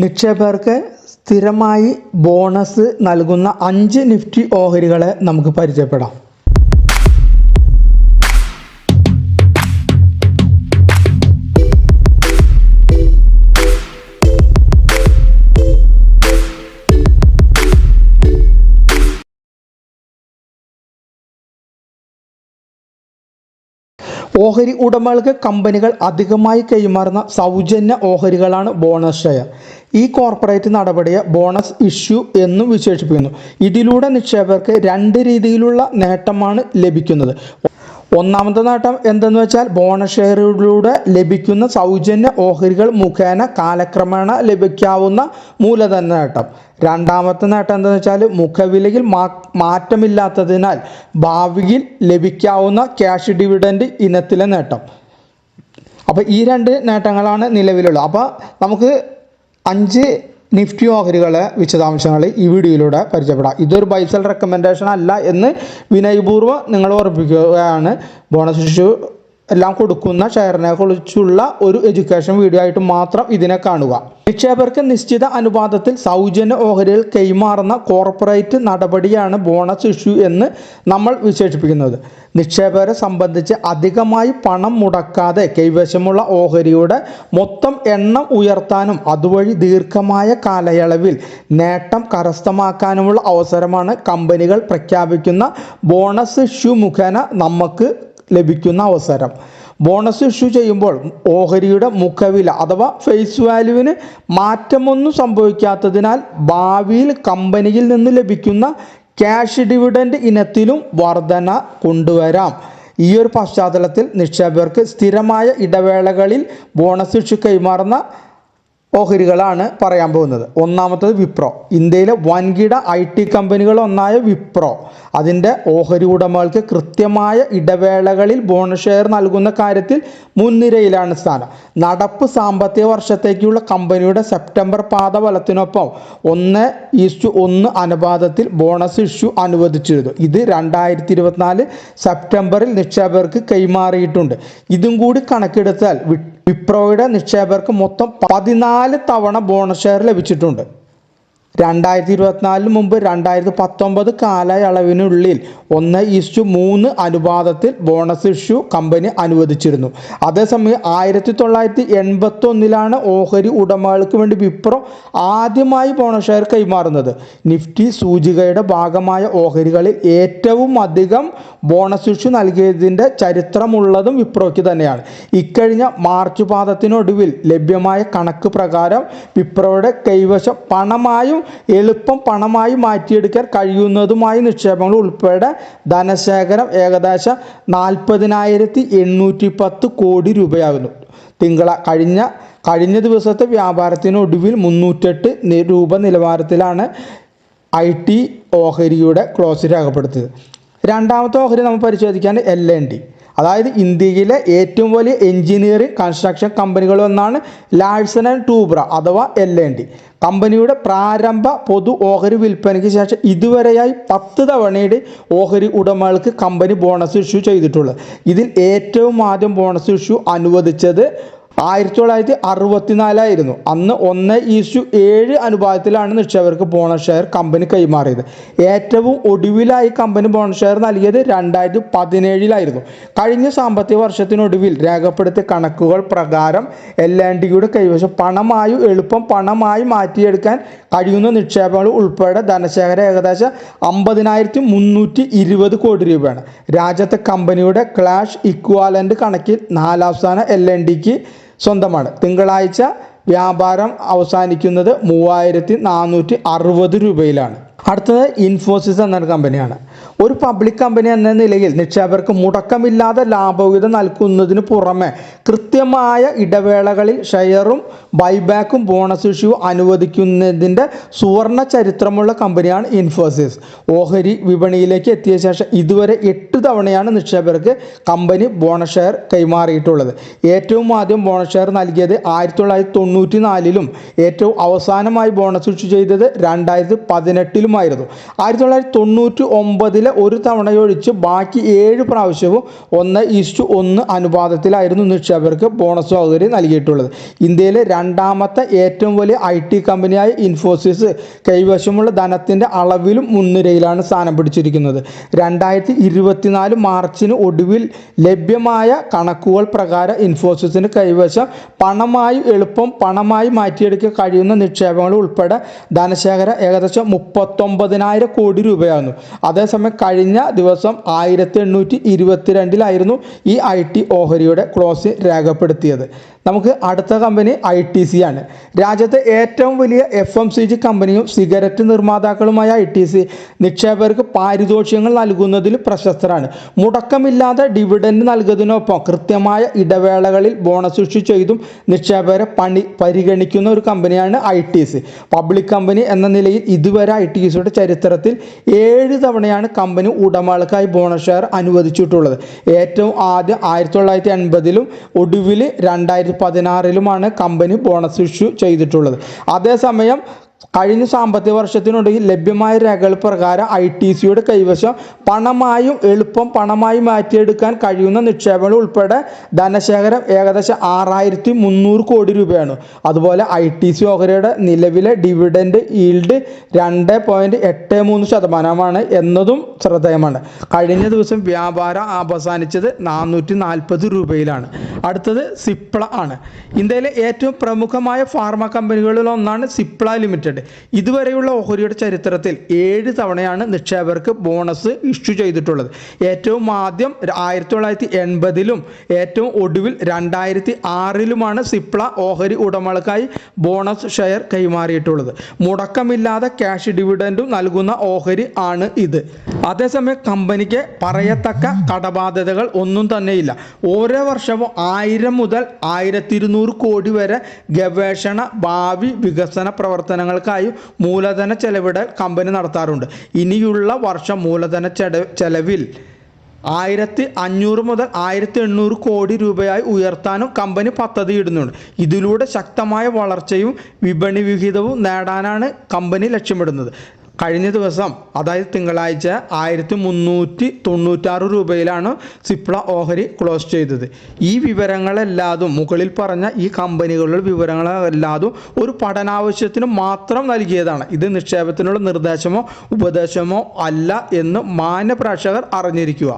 നിക്ഷേപകർക്ക് സ്ഥിരമായി ബോണസ് നൽകുന്ന 5 നിഫ്റ്റി ഓഹരികളെ നമുക്ക് പരിചയപ്പെടാം. ഓഹരി ഉടമകൾക്ക് കമ്പനികൾ അധികമായി കൈമാറുന്ന സൗജന്യ ഓഹരികളാണ് ബോണസ് ഷെയർ. ഈ കോർപ്പറേറ്റ് നടപടിയെ ബോണസ് ഇഷ്യൂ എന്നും വിശേഷിപ്പിക്കുന്നു. ഇതിലൂടെ നിക്ഷേപകർക്ക് 2 രീതിയിലുള്ള നേട്ടമാണ് ലഭിക്കുന്നത്. ഒന്നാമത്തെ നേട്ടം എന്തെന്ന് വെച്ചാൽ ബോണസ് ഷെയറിലൂടെ ലഭിക്കുന്ന സൗജന്യ ഓഹരികൾ മുഖേന കാലക്രമേണ ലഭിക്കാവുന്ന മൂലധന നേട്ടം. രണ്ടാമത്തെ നേട്ടം എന്താണെന്ന് വെച്ചാൽ മുഖവിലയിൽ മാറ്റമില്ലാത്തതിനാൽ ഭാവിയിൽ ലഭിക്കാവുന്ന ക്യാഷ് ഡിവിഡൻഡ് ഇനത്തിലെ നേട്ടം. അപ്പോൾ ഈ 2 നേട്ടങ്ങളാണ് നിലവിലുള്ളത്. അപ്പോൾ നമുക്ക് 5 നിഫ്റ്റി ഓഹരികളെ വിശദാംശങ്ങൾ ഈ വീഡിയോയിലൂടെ പരിചയപ്പെടാം. ഇതൊരു ബൈസൽ റെക്കമെൻഡേഷൻ അല്ല എന്ന് വിനയപൂർവ്വം നിങ്ങൾ ഓർമ്മിപ്പിക്കുകയാണ്. ബോണസ് ഇഷ്യൂ എല്ലാം കൊടുക്കുന്ന ഷെയറിനെ കുറിച്ചുള്ള ഒരു എഡ്യൂക്കേഷൻ വീഡിയോ ആയിട്ട് മാത്രം ഇതിനെ കാണുക. നിക്ഷേപകർക്ക് നിശ്ചിത അനുപാതത്തിൽ സൗജന്യ ഓഹരികൾ കൈമാറുന്ന കോർപ്പറേറ്റ് നടപടിയാണ് ബോണസ് ഇഷ്യൂ എന്ന് നമ്മൾ വിശേഷിപ്പിക്കുന്നത്. നിക്ഷേപകരെ സംബന്ധിച്ച് അധികമായി പണം മുടക്കാതെ കൈവശമുള്ള ഓഹരിയുടെ മൊത്തം എണ്ണം ഉയർത്താനും അതുവഴി ദീർഘമായ കാലയളവിൽ നേട്ടം കരസ്ഥമാക്കാനുമുള്ള അവസരമാണ് കമ്പനികൾ പ്രഖ്യാപിക്കുന്ന ബോണസ് ഇഷ്യൂ മുഖേന നമുക്ക് ലഭിക്കുന്ന അവസരം. ബോണസ് ഇഷ്യൂ ചെയ്യുമ്പോൾ ഓഹരിയുടെ മുഖവില അഥവാ ഫേസ് വാല്യൂവിന് മാറ്റമൊന്നും സംഭവിക്കാത്തതിനാൽ ഭാവിയിൽ കമ്പനിയിൽ നിന്ന് ലഭിക്കുന്ന ക്യാഷ് ഡിവിഡൻഡ് ഇനത്തിലും വർധന കൊണ്ടുവരാം. ഈ ഒരു പശ്ചാത്തലത്തിൽ നിക്ഷേപകർക്ക് സ്ഥിരമായ ഇടവേളകളിൽ ബോണസ് ഇഷ്യൂ കൈമാറുന്ന ഓഹരികളാണ് പറയാൻ പോകുന്നത്. ഒന്നാമത്തത് വിപ്രോ. ഇന്ത്യയിലെ വൻകിട IT കമ്പനികളൊന്നായ വിപ്രോ അതിൻ്റെ ഓഹരി ഉടമകൾക്ക് കൃത്യമായ ഇടവേളകളിൽ ബോണസ് ഷെയർ നൽകുന്ന കാര്യത്തിൽ മുൻനിരയിലാണ് സ്ഥാനം. നടപ്പ് സാമ്പത്തിക വർഷത്തേക്കുള്ള കമ്പനിയുടെ സെപ്റ്റംബർ പാദഫലത്തിനൊപ്പം 1:1 അനുപാതത്തിൽ ബോണസ് ഇഷ്യൂ അനുവദിച്ചിരുന്നു. ഇത് 2024 സെപ്റ്റംബറിൽ നിക്ഷേപകർക്ക് കൈമാറിയിട്ടുണ്ട്. ഇതും കൂടി കണക്കെടുത്താൽ വിപ്രോയുടെ നിക്ഷേപകർക്ക് മൊത്തം 14 തവണ ബോണസ് ഷെയർ ലഭിച്ചിട്ടുണ്ട്. 2024 മുമ്പ് 2019 കാലയളവിനുള്ളിൽ 1:3 അനുപാതത്തിൽ ബോണസ് ഇഷ്യൂ കമ്പനി അനുവദിച്ചിരുന്നു. അതേസമയം 1981 ഓഹരി ഉടമകൾക്ക് വേണ്ടി വിപ്രോ ആദ്യമായി ബോണസ് ഷെയർ കൈമാറുന്നത്. നിഫ്റ്റി സൂചികയുടെ ഭാഗമായ ഓഹരികളിൽ ഏറ്റവും അധികം ബോണസ് ഇഷ്യൂ നൽകിയതിൻ്റെ ചരിത്രമുള്ളതും വിപ്രോയ്ക്ക് തന്നെയാണ്. ഇക്കഴിഞ്ഞ മാർച്ച് പാദത്തിനൊടുവിൽ ലഭ്യമായ കണക്ക് പ്രകാരം വിപ്രോയുടെ കൈവശം എളുപ്പം പണമായി മാറ്റിയെടുക്കാൻ കഴിയുന്നതുമായ നിക്ഷേപങ്ങൾ ഉൾപ്പെടെ ധനശേഖരം ഏകദേശം 40,810 കോടി രൂപയാകുന്നു. കഴിഞ്ഞ ദിവസത്തെ വ്യാപാരത്തിനൊടുവിൽ 308 രൂപ നിലവാരത്തിലാണ് IT ഓഹരിയുടെ ക്ലോസ് രേഖപ്പെടുത്തിയത്. രണ്ടാമത്തെ ഓഹരി നമ്മൾ പരിശോധിക്കാൻ L&T. അതായത് ഇന്ത്യയിലെ ഏറ്റവും വലിയ എഞ്ചിനീയറിംഗ് കൺസ്ട്രക്ഷൻ കമ്പനികളൊന്നാണ് ലാഴ്സൺ ആൻഡ് ടൂബ്ര അഥവാ L&T. കമ്പനിയുടെ പ്രാരംഭ പൊതു ഓഹരി വിൽപ്പനയ്ക്ക് ശേഷം ഇതുവരെയായി 10 തവണയുടെ ഓഹരി ഉടമകൾക്ക് കമ്പനി ബോണസ് ഇഷ്യൂ ചെയ്തിട്ടുള്ളത്. ഇതിൽ ഏറ്റവും ആദ്യം ബോണസ് ഇഷ്യൂ അനുവദിച്ചത് 1964 ആയിരുന്നു. അന്ന് 1:7 അനുപാതത്തിലാണ് നിക്ഷേപകർക്ക് ബോണസ് ഷെയർ കമ്പനി കൈമാറിയത്. ഏറ്റവും ഒടുവിലായി കമ്പനി ബോണസ് ഷെയർ നൽകിയത് 2017 കഴിഞ്ഞ സാമ്പത്തിക വർഷത്തിനൊടുവിൽ രേഖപ്പെടുത്തിയ കണക്കുകൾ പ്രകാരം L&Tയുടെ കൈവശം എളുപ്പം പണമായി മാറ്റിയെടുക്കാൻ കഴിയുന്ന നിക്ഷേപങ്ങൾ ഉൾപ്പെടെ ധനശേഖരം ഏകദേശം 50,320 കോടി രൂപയാണ്. രാജ്യത്തെ കമ്പനിയുടെ ക്യാഷ് ഇക്വാലന്റ് കണക്കിൽ 4ാം സ്ഥാനം L&Tക്ക് സ്വന്തമാണ്. തിങ്കളാഴ്ച വ്യാപാരം അവസാനിക്കുന്നത് 3,460 രൂപയിലാണ്. അടുത്തത് ഇൻഫോസിസ് എന്നൊരു കമ്പനിയാണ്. ഒരു പബ്ലിക് കമ്പനി എന്ന നിലയിൽ നിക്ഷേപകർക്ക് മുടക്കമില്ലാതെ ലാഭവിഹിതം നൽകുന്നതിന് പുറമെ കൃത്യമായ ഇടവേളകളിൽ ഷെയറും ബൈബാക്കും ബോണസ് ഇഷ്യൂ അനുവദിക്കുന്നതിൻ്റെ സുവർണ ചരിത്രമുള്ള കമ്പനിയാണ് ഇൻഫോസിസ്. ഓഹരി വിപണിയിലേക്ക് എത്തിയ ശേഷം ഇതുവരെ 8 തവണയാണ് നിക്ഷേപകർക്ക് കമ്പനി ബോണസ് ഷെയർ കൈമാറിയിട്ടുള്ളത്. ഏറ്റവും ആദ്യം ബോണസ് ഷെയർ നൽകിയത് 1994 ഏറ്റവും അവസാനമായി ബോണസ് ഇഷ്യൂ ചെയ്തത് 2018 ഒന്നിലുമായിരുന്നു. 1999 ഒരു തവണയൊഴിച്ച് ബാക്കി 7 പ്രാവശ്യവും 1:1 അനുപാതത്തിലായിരുന്നു നിക്ഷേപകർക്ക് ബോണസ് ഓഹരി നൽകിയിട്ടുള്ളത്. ഇന്ത്യയിലെ രണ്ടാമത്തെ ഏറ്റവും വലിയ IT കമ്പനിയായ ഇൻഫോസിസ് കൈവശമുള്ള ധനത്തിൻ്റെ അളവിലും മുൻനിരയിലാണ് സ്ഥാനം പിടിച്ചിരിക്കുന്നത്. 2024 മാർച്ചിന് ഒടുവിൽ ലഭ്യമായ കണക്കുകൾ പ്രകാരം ഇൻഫോസിസിന് കൈവശം പണമായി മാറ്റിയെടുക്കാൻ കഴിയുന്ന നിക്ഷേപങ്ങൾ ഉൾപ്പെടെ ധനശേഖരം ഏകദേശം 39,000 കോടി രൂപയായിരുന്നു. അതേസമയം കഴിഞ്ഞ ദിവസം 1822 ഈ IT ഓഹരിയുടെ ക്ലോസിംഗ് രേഖപ്പെടുത്തിയത്. നമുക്ക് അടുത്ത കമ്പനി ITC ആണ്. രാജ്യത്തെ ഏറ്റവും വലിയ FMCG കമ്പനിയും സിഗരറ്റ് നിർമ്മാതാക്കളുമായ ITC നിക്ഷേപകർക്ക് പാരിതോഷികങ്ങൾ നൽകുന്നതിൽ പ്രശസ്തരാണ്. മുടക്കമില്ലാതെ ഡിവിഡൻഡ് നൽകുന്നതിനൊപ്പം കൃത്യമായ ഇടവേളകളിൽ ബോണസ് ഇഷ്യൂ ചെയ്തും നിക്ഷേപകരെ പരിഗണിക്കുന്ന ഒരു കമ്പനിയാണ് ITC. പബ്ലിക് കമ്പനി എന്ന നിലയിൽ ഇതുവരെ ITCയുടെ ചരിത്രത്തിൽ 7 തവണയാണ് കമ്പനി ഉടമകൾക്കായി ബോണസ് ഷെയർ അനുവദിച്ചിട്ടുള്ളത്. ഏറ്റവും ആദ്യം 1980 ഒടുവിൽ 2016 കമ്പനി ബോണസ് ഇഷ്യൂ ചെയ്തിട്ടുള്ളത്. അതേസമയം കഴിഞ്ഞ സാമ്പത്തിക വർഷത്തിനുള്ളിൽ ലഭ്യമായ രേഖകൾ പ്രകാരം ITCയുടെ കൈവശം പണമായി മാറ്റിയെടുക്കാൻ കഴിയുന്ന നിക്ഷേപങ്ങൾ ഉൾപ്പെടെ ധനശേഖരം ഏകദേശം 6,300 കോടി രൂപയാണ്. അതുപോലെ ITC ഓഹരിയുടെ നിലവിലെ ഡിവിഡൻഡ് ഈൽഡ് 2.83% എന്നതും ശ്രദ്ധേയമാണ്. കഴിഞ്ഞ ദിവസം വ്യാപാരം അവസാനിച്ചത് 440 രൂപയിലാണ്. അടുത്തത് സിപ്ല ആണ്. ഇന്ത്യയിലെ ഏറ്റവും പ്രമുഖമായ ഫാർമ കമ്പനികളിൽ ഒന്നാണ് സിപ്ല ലിമിറ്റഡ്. ഇതുവരെയുള്ള ഓഹരിയുടെ ചരിത്രത്തിൽ 7 തവണയാണ് നിക്ഷേപകർക്ക് ബോണസ് ഇഷ്യൂ ചെയ്തിട്ടുള്ളത്. ഏറ്റവും ആദ്യം 1980 ഏറ്റവും ഒടുവിൽ 2006 സിപ്ല ഓഹരി ഉടമകൾക്കായി ബോണസ് ഷെയർ കൈമാറിയിട്ടുള്ളത്. മുടക്കമില്ലാതെ ക്യാഷ് ഡിവിഡൻഡും നൽകുന്ന ഓഹരി ആണ് ഇത്. അതേസമയം കമ്പനിക്ക് പറയത്തക്ക കടബാധ്യതകൾ ഒന്നും തന്നെയില്ല. ഓരോ വർഷവും 1000 മുതൽ 1200 കോടി വരെ ഗവേഷണ ഭാവി വികസന പ്രവർത്തനങ്ങൾക്കായി മൂലധന ചെലവിടൽ കമ്പനി നടത്താറുണ്ട്. ഇനിയുള്ള വർഷം മൂലധന ചെലവിൽ 1500 മുതൽ 1800 കോടി രൂപയായി ഉയർത്താനും കമ്പനി പദ്ധതിയിടുന്നുണ്ട്. ഇതിലൂടെ ശക്തമായ വളർച്ചയും വിപണി വിഹിതവും നേടാനാണ് കമ്പനി ലക്ഷ്യമിടുന്നത്. കഴിഞ്ഞ ദിവസം അതായത് തിങ്കളാഴ്ച 1396 രൂപയിലാണ് സിപ്ല ഓഹരി ക്ലോസ് ചെയ്തത്. ഈ വിവരങ്ങളെല്ലാതും മുകളിൽ പറഞ്ഞ ഈ കമ്പനികളുടെ വിവരങ്ങളെല്ലാതും ഒരു പഠനാവശ്യത്തിന് മാത്രം നൽകിയതാണ്. ഇത് നിക്ഷേപത്തിനുള്ള നിർദ്ദേശമോ ഉപദേശമോ അല്ല എന്ന് മാന്യ പ്രേക്ഷകർ അറിഞ്ഞിരിക്കുക.